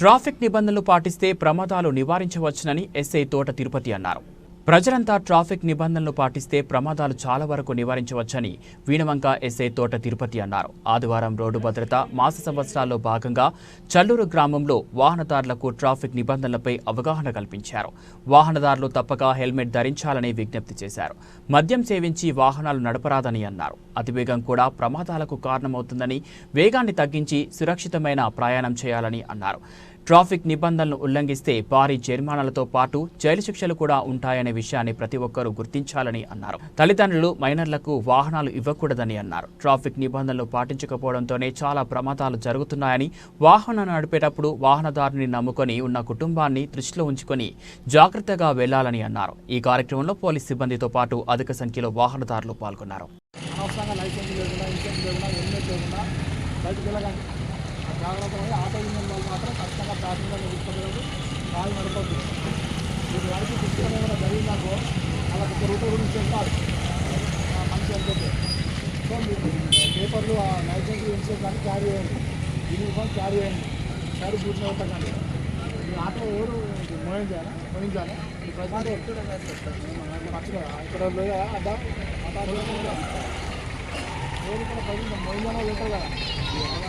Traffic నిబంధనలు పాటిస్తే ప్రమాదాలు నివారించవచ్చునని ఎస్ఐ తోట తిరుపతి అన్నారు. ప్రజలంతా ట్రాఫిక్ నిబంధనలు పాటిస్తే ప్రమాదాలు చాలా వరకు నివారించవచ్చని వీణవంక ఎస్ఐ తోట తిరుపతి అన్నారు. ఆదివారం రోడ్డు భద్రత మాస సంవత్సరాల్లో భాగంగా చల్లూరు గ్రామంలో వాహనదారులకు ట్రాఫిక్ నిబంధనలపై అవగాహన కల్పించారు. వాహనదారులు తప్పక హెల్మెట్ ధరించాలని విజ్ఞప్తి చేశారు. మద్యం సేవించి వాహనాలు నడపరాదని అన్నారు. అతివేగం కూడా ప్రమాదాలకు కారణమవుతుందని, వేగాన్ని తగ్గించి సురక్షితమైన ప్రయాణం చేయాలని అన్నారు. ట్రాఫిక్ నిబంధనలను ఉల్లంఘిస్తే భారీ జరిమానాలతో పాటు జైలు శిక్షలు కూడా ఉంటాయనే విషయాన్ని ప్రతి ఒక్కరూ గుర్తించాలని అన్నారు. తల్లిదండ్రులు మైనర్లకు వాహనాలు ఇవ్వకూడదని అన్నారు. ట్రాఫిక్ నిబంధనలు పాటించకపోవడంతోనే చాలా ప్రమాదాలు జరుగుతున్నాయని, వాహనం నడిపేటప్పుడు వాహనదారుని నమ్ముకొని ఉన్న కుటుంబాన్ని దృష్టిలో ఉంచుకొని జాగ్రత్తగా వెళ్లాలని అన్నారు. ఈ కార్యక్రమంలో పోలీస్ సిబ్బందితో పాటు అధిక సంఖ్యలో వాహనదారులు పాల్గొన్నారు. జాగ్రత్తగా ఆటో యూనియన్ వాళ్ళు మాత్రం ఖచ్చితంగా ప్యాసింజర్లు తీసుకునేది కాలు నడపద్దు. మీరు వాడికి తీసుకునే కూడా జరిగిందాకో వాళ్ళకి ఒక రూపాయి గురించి చెప్తారు మంచి అనుకుంటే. సో మీరు పేపర్లు లైసెన్స్ ఇన్సూరెన్స్ కానీ క్యారీ చేయండి, యూనిఫామ్ క్యారీ చేయండి, క్యారీ కూర్చొని పెట్టకండి. మీ ఆటో ఎవరు మోయించాలి ఈ ప్రజలు ఇక్కడ లేదా అడ్డా ఎవరు ఇక్కడ ప్రజలు మోయించాలో పెట్టారు కదా.